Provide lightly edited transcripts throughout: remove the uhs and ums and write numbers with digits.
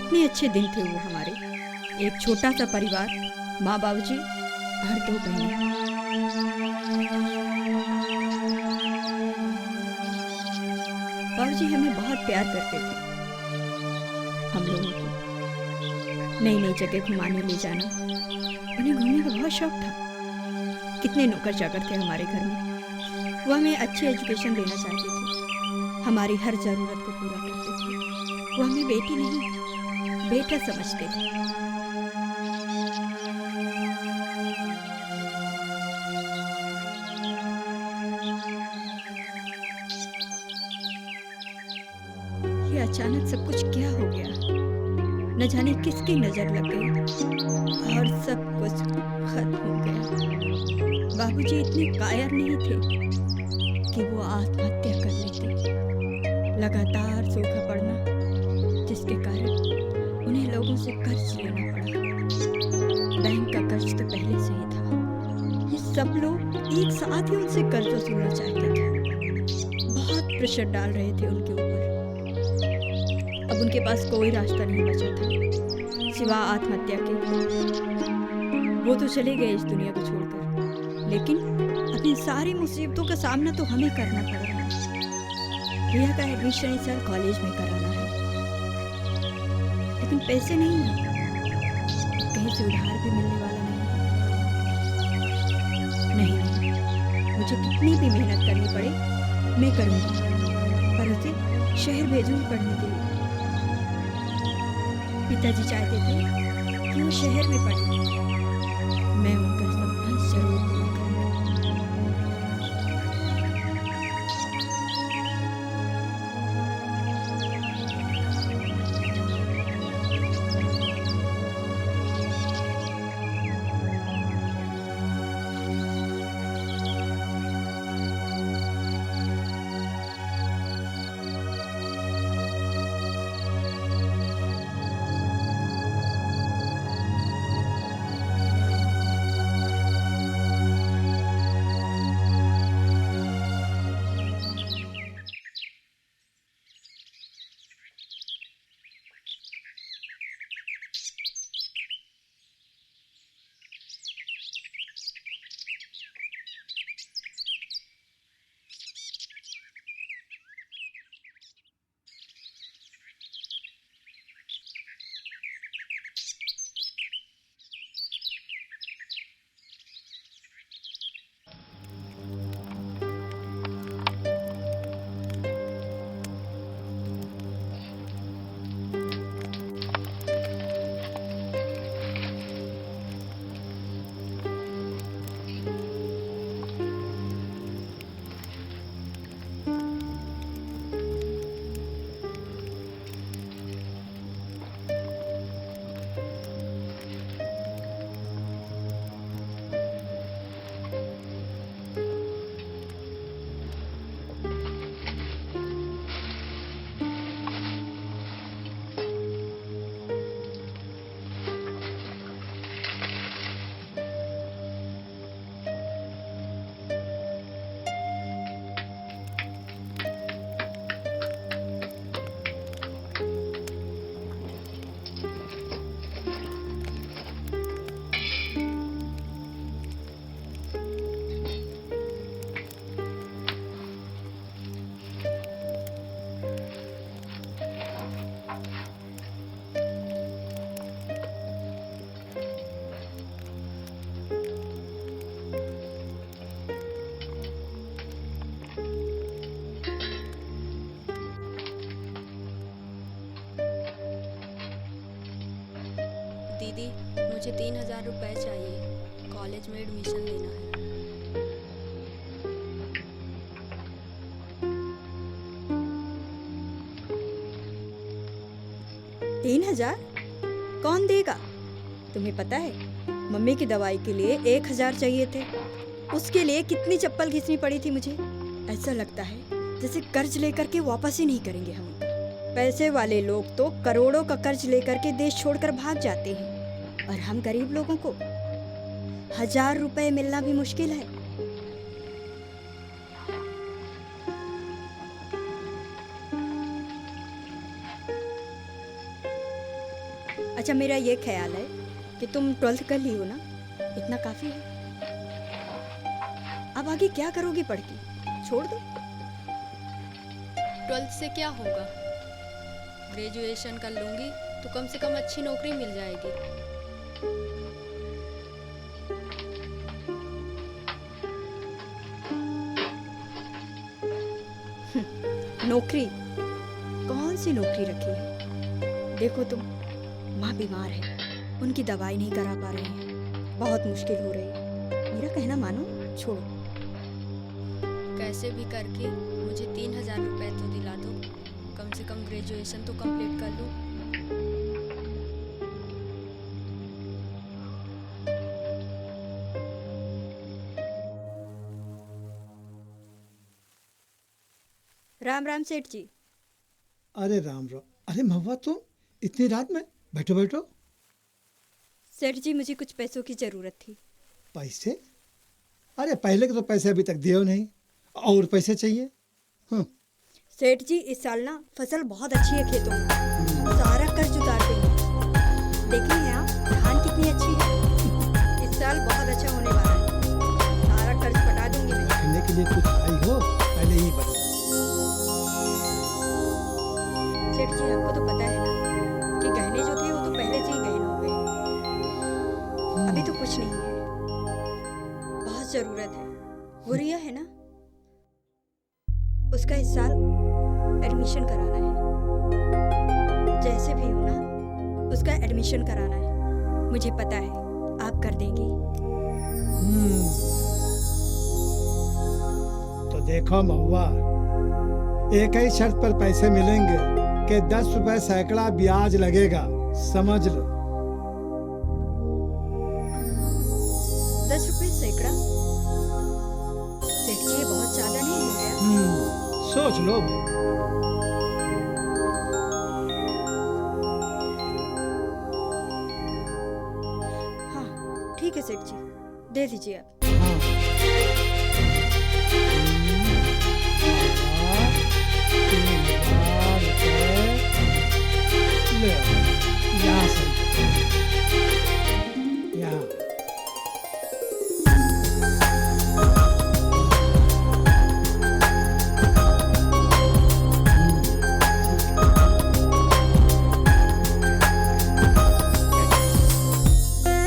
कितने अच्छे दिन थे वो हमारे। एक छोटा सा परिवार, माँ बाबूजी और 2 बहनें। बाबूजी हमें बहुत प्यार करते थे। हम लोगों को नई नई जगह घुमाने ले जाना, उन्हें घूमने का बहुत शौक था। कितने नौकर चाकर थे हमारे घर में। वो हमें अच्छी एजुकेशन देना चाहते थे, हमारी हर ज़रूरत को पूरा करते थे। वो हमें बेटी नहीं, बेटा समझते थे। ये अचानक सब कुछ क्या हो गया? न जाने किसकी नज़र लग गई और सब कुछ खत्म हो गया। बाबूजी इतने कायर नहीं थे कि वो आत्महत्या कर लेते। लगातार सूखा पड़ना, जिसके कारण उन्हें लोगों से कर्ज लेना पड़ा। बैंक का कर्ज तो पहले से ही था। ये सब लोग एक साथ ही उनसे कर्ज वसूलना चाहते थे। बहुत प्रेशर डाल रहे थे उनके ऊपर। अब उनके पास कोई रास्ता नहीं बचा था सिवा आत्महत्या के। वो तो चले गए इस दुनिया को छोड़कर, लेकिन अपनी सारी मुसीबतों का सामना तो हमें करना पड़ रहा है। रिया का एडमिशन इस साल कॉलेज में कराना है, लेकिन पैसे नहीं हैं। कहीं से उधार भी मिलने वाला नहीं। नहीं, मुझे कितनी भी मेहनत करनी पड़े मैं करूँगी, पर उसे शहर भेजूंगी पढ़ने के लिए। पिताजी चाहते थे कि वो शहर में पढ़े। मैं उनका सपना जरूर पूरा करूंगी। दीदी, मुझे 3,000 रुपए चाहिए, कॉलेज में एडमिशन लेना है। 3,000? कौन देगा? तुम्हें पता है, मम्मी की दवाई के लिए 1,000 चाहिए थे। उसके लिए कितनी चप्पल घिसनी पड़ी थी मुझे। ऐसा लगता है जैसे कर्ज लेकर के वापस ही नहीं करेंगे हम। पैसे वाले लोग तो करोड़ों का कर्ज लेकर के देश छोड़कर भाग जाते हैं, और हम गरीब लोगों को 1,000 रुपए मिलना भी मुश्किल है। अच्छा, मेरा ये ख्याल है कि तुम 12th कर ली हो ना, इतना काफ़ी है। अब आगे क्या करोगी पढ़ के? छोड़ दो। 12th से क्या होगा? ग्रेजुएशन कर लूँगी तो कम से कम अच्छी नौकरी मिल जाएगी। नौकरी? कौन सी नौकरी रखी है? देखो तुम, माँ बीमार है, उनकी दवाई नहीं करा पा रहे हैं, बहुत मुश्किल हो रही है। मेरा कहना मानो, छोड़ो। कैसे भी करके मुझे 3000 रुपये तो दिला दो, कम से कम ग्रेजुएशन तो कंप्लीट कर लूँ। राम राम सेठ जी। अरे राम राम। अरे महुआ, तुम इतनी रात में? बैठो बैठो। सेठ जी, मुझे कुछ पैसों की ज़रूरत थी। पैसे? अरे पहले के तो पैसे अभी तक दिए नहीं, और पैसे चाहिए? सेठ जी, इस साल ना फसल बहुत अच्छी है खेतों में, सारा कर्ज उतार देंगे। देखे हैं आप, धान कितनी अच्छी है। इस साल बहुत अच्छा होने वाला है, सारा कर्ज पटा दूंगी मैं। रखने के लिए कुछ आई हो? पहले ही बताओ। सेठ जी, आपको तो पता है ना कि गहने जो थे वो तो पहले से ही गहने हो गए, अभी तो कुछ नहीं है। बहुत ज़रूरत है। गुड़िया है ना, उसका इस साल एडमिशन कराना है। जैसे भी हो ना, उसका एडमिशन कराना है। मुझे पता है आप कर देंगी। तो देखो महुआ, एक ही शर्त पर पैसे मिलेंगे कि 10 रुपए सैकड़ा ब्याज लगेगा, समझ लो। 10 रुपए सैकड़ा? सेठ जी, ये बहुत ज्यादा नहीं हो गया? सोच लो। हाँ ठीक है सेठ जी, दे दीजिए आप। यहाँ से यहाँ।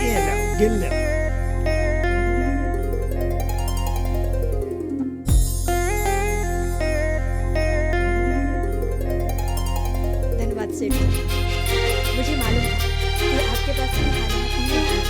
ये लो, गिन लो। धन्यवाद सेठ जी, मुझे मालूम था कि आपके पास में खाली हाथ नहीं आएंगे।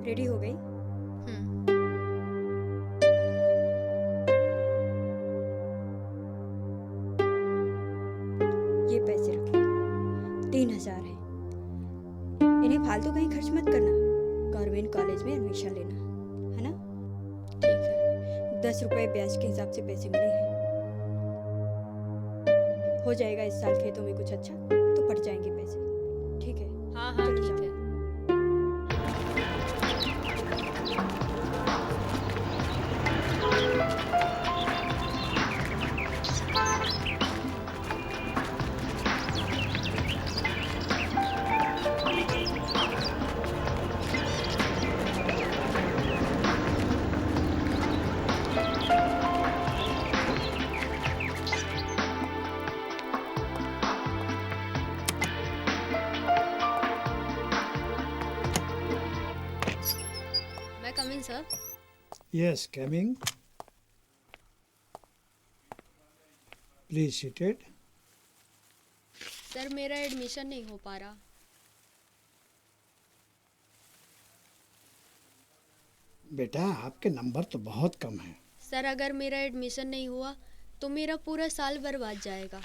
रेडी हो गई? ये पैसे रख लो, 3000 है। इन्हें फालतू कहीं खर्च मत करना, गवर्नमेंट कॉलेज में एडमिशन लेना है ना। ठीक है। 10 रुपए ब्याज के हिसाब से पैसे मिले हैं। हो जाएगा इस साल खेतों में कुछ अच्छा, तो पड़ जाएंगे पैसे। ठीक है? हाँ हाँ चलो ठीक जाओ। है। May I come in sir? Yes, coming. Please seated. Sir, मेरा एडमिशन नहीं हो पा रहा। बेटा, आपके नंबर तो बहुत कम है। सर, अगर मेरा एडमिशन नहीं हुआ तो मेरा पूरा साल बर्बाद जाएगा,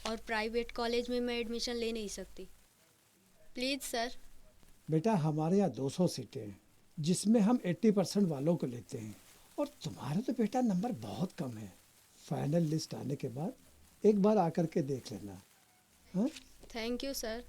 और प्राइवेट कॉलेज में मैं एडमिशन ले नहीं सकती। Please sir. बेटा, हमारे यहाँ 200 सीटें हैं, जिसमें हम 80% वालों को लेते हैं, और तुम्हारा तो बेटा नंबर बहुत कम है। फाइनल लिस्ट आने के बाद एक बार आकर के देख लेना। हाँ? Thank you sir.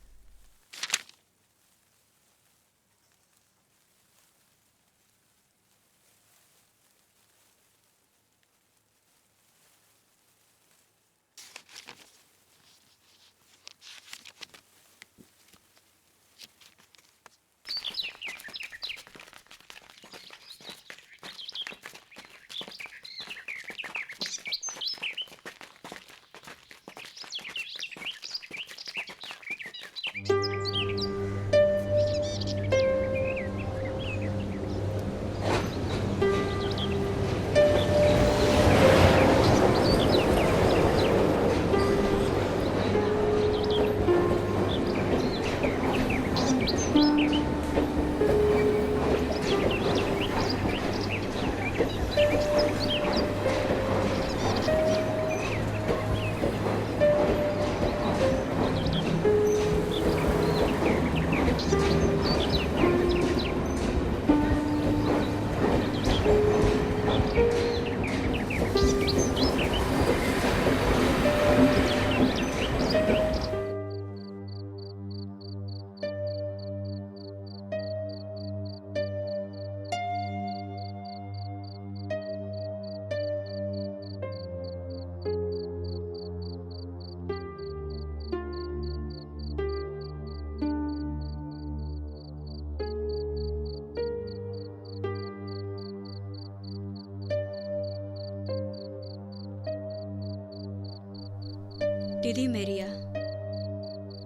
दीदी मेरिया,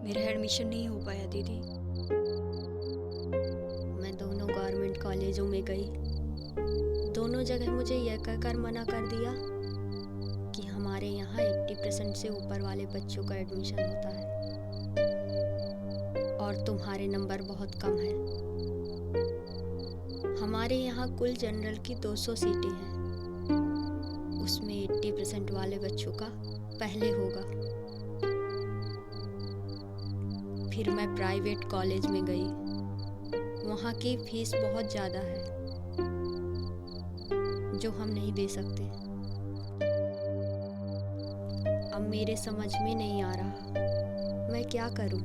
मेरा एडमिशन नहीं हो पाया दीदी। मैं दोनों गवर्नमेंट कॉलेजों में गई, दोनों जगह मुझे यह कहकर मना कर दिया कि हमारे यहाँ 80% से ऊपर वाले बच्चों का एडमिशन होता है और तुम्हारे नंबर बहुत कम है। हमारे यहाँ कुल जनरल की 200 सीटें हैं, उसमें 80% वाले बच्चों का पहले होगा। फिर मैं प्राइवेट कॉलेज में गई, वहाँ की फीस बहुत ज़्यादा है जो हम नहीं दे सकते। अब मेरे समझ में नहीं आ रहा मैं क्या करूं।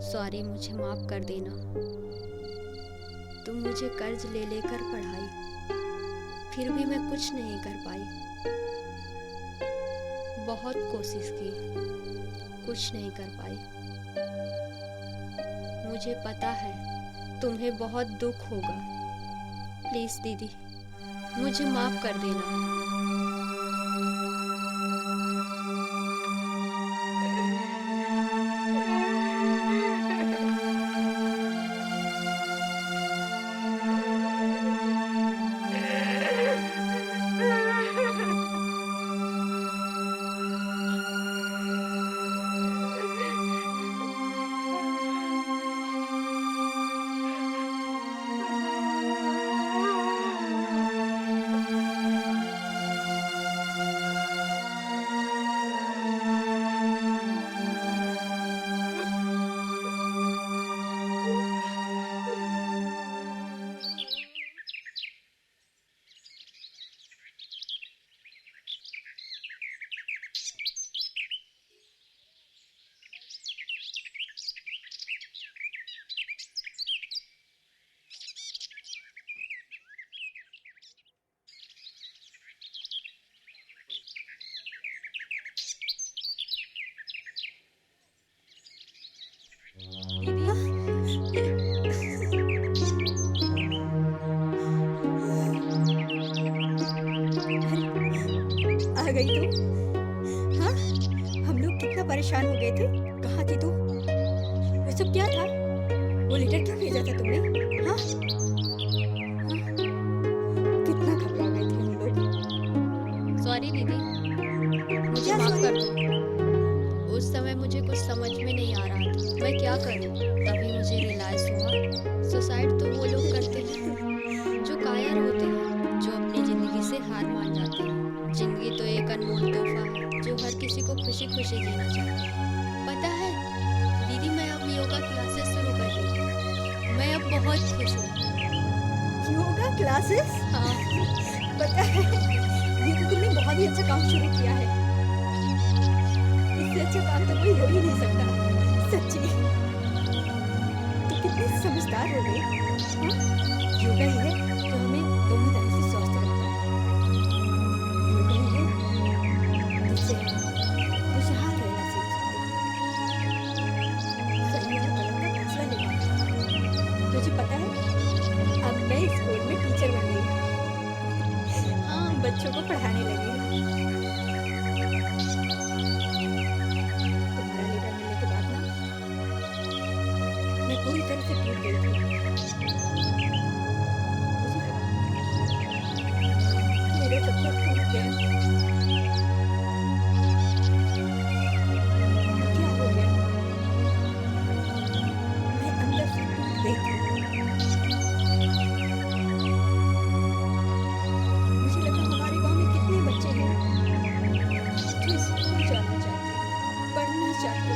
सॉरी, मुझे माफ़ कर देना। तुम मुझे कर्ज ले लेकर पढ़ाई, फिर भी मैं कुछ नहीं कर पाई। बहुत कोशिश की, कुछ नहीं कर पाई। मुझे पता है तुम्हें बहुत दुख होगा। प्लीज़ दीदी, मुझे माफ़ कर देना। आ गई तू? हाँ, हम लोग कितना परेशान हो गए थे। कहाँ थी तू? वो सब क्या था? वो लेटर क्यों भेजा था तुमने? हाँ? हाँ? कितना घबरा गए थे हम लोग। सॉरी दीदी, मुझे क्या माफ़ sorry? कर दो। उस समय मुझे कुछ समझ में नहीं आ रहा था मैं क्या करूं। तभी मुझे रियलाइज हुआ सुसाइड तो वो लोग करते हैं जो कायर होते हैं, जो अपनी ज़िंदगी से हार मान जाते हैं। ज़िंदगी तो एक अनमोल तोहफा है जो हर किसी को खुशी खुशी जीना चाहिए। पता है दीदी, मैं अब योगा क्लासेस शुरू कर दी। मैं अब बहुत खुश हूँ। योगा क्लासेस? हाँ, पता है, ये तो तुमने बहुत ही अच्छा काम शुरू किया है। इससे अच्छा काम तो कोई हो ही नहीं सकता। सच्ची तो कितनी समझदार हो गई। हाँ? योगा ही है जो हमें दोनों तरह से स्वस्थ रखता है। योगा ही है जिससे हम खुशहाल रहना सीख सकते हैं, सही और गलत का फैसला लेना। तुझे पता है अब मैं स्कूल में टीचर बन गई। हाँ, बच्चों को पढ़ाने लगी हूँ। तुम्हारा लेटर मिलने के बाद ना मैं पूरी तरह से टूट गई थी। मुझे लगा मेरा सपना टूट गया। क्या हो गया? मैं अंदर से टूट गई थी। मुझे लगा हमारे गांव में कितने बच्चे हैं जो स्कूल जाना चाहते, पढ़ना चाहते,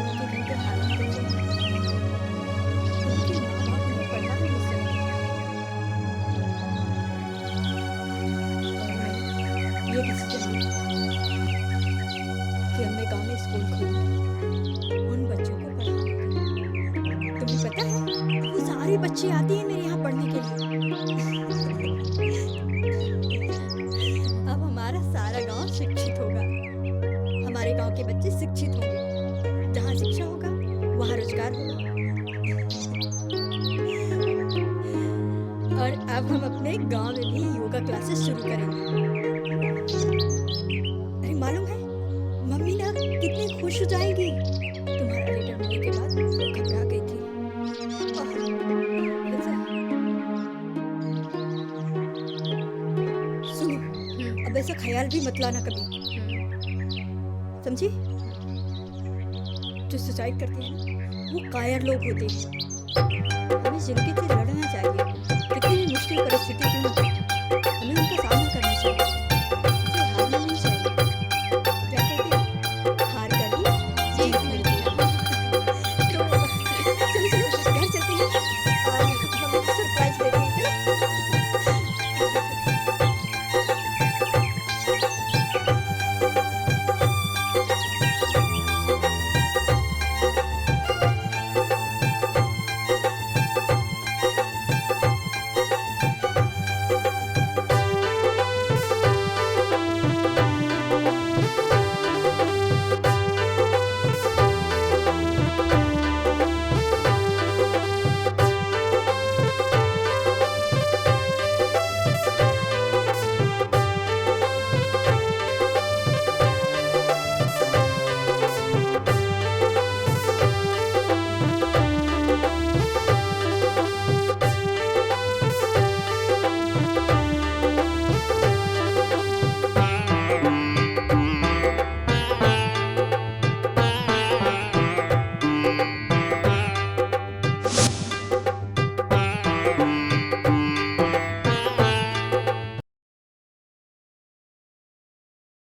उनके घर के हालात देखे, उनके माँ बाप उन्हें पढ़ा भी नहीं सकते। और मैं ये डिसीजन ली कि अब मैं गांव में स्कूल खोलूंगी, उन बच्चों को पढ़ाऊंगी। तुम्हें पता है वो सारे बच्चे आते हैं मेरे यहाँ पढ़ने के लिए। अब हमारा सारा गांव शिक्षित होगा। हमारे गांव के बच्चे शिक्षित होंगे। जहाँ शिक्षा होगा वहाँ रोजगार होगा। और अब हम अपने गांव में भी योगा क्लासेस शुरू करेंगे। अरे मालूम है मम्मी ना कितनी खुश हो जाएगी। तुम्हारा लेटर मिलने के बाद वो घबरा गई थी। और ऐसा- सुनो, अब ऐसा ख्याल भी मत लाना कभी, समझी? जो सुसाइड करते हैं ना वो कायर लोग होते हैं। हमें जिंदगी से लड़ना चाहिए, कितनी भी मुश्किल परिस्थिति क्यों न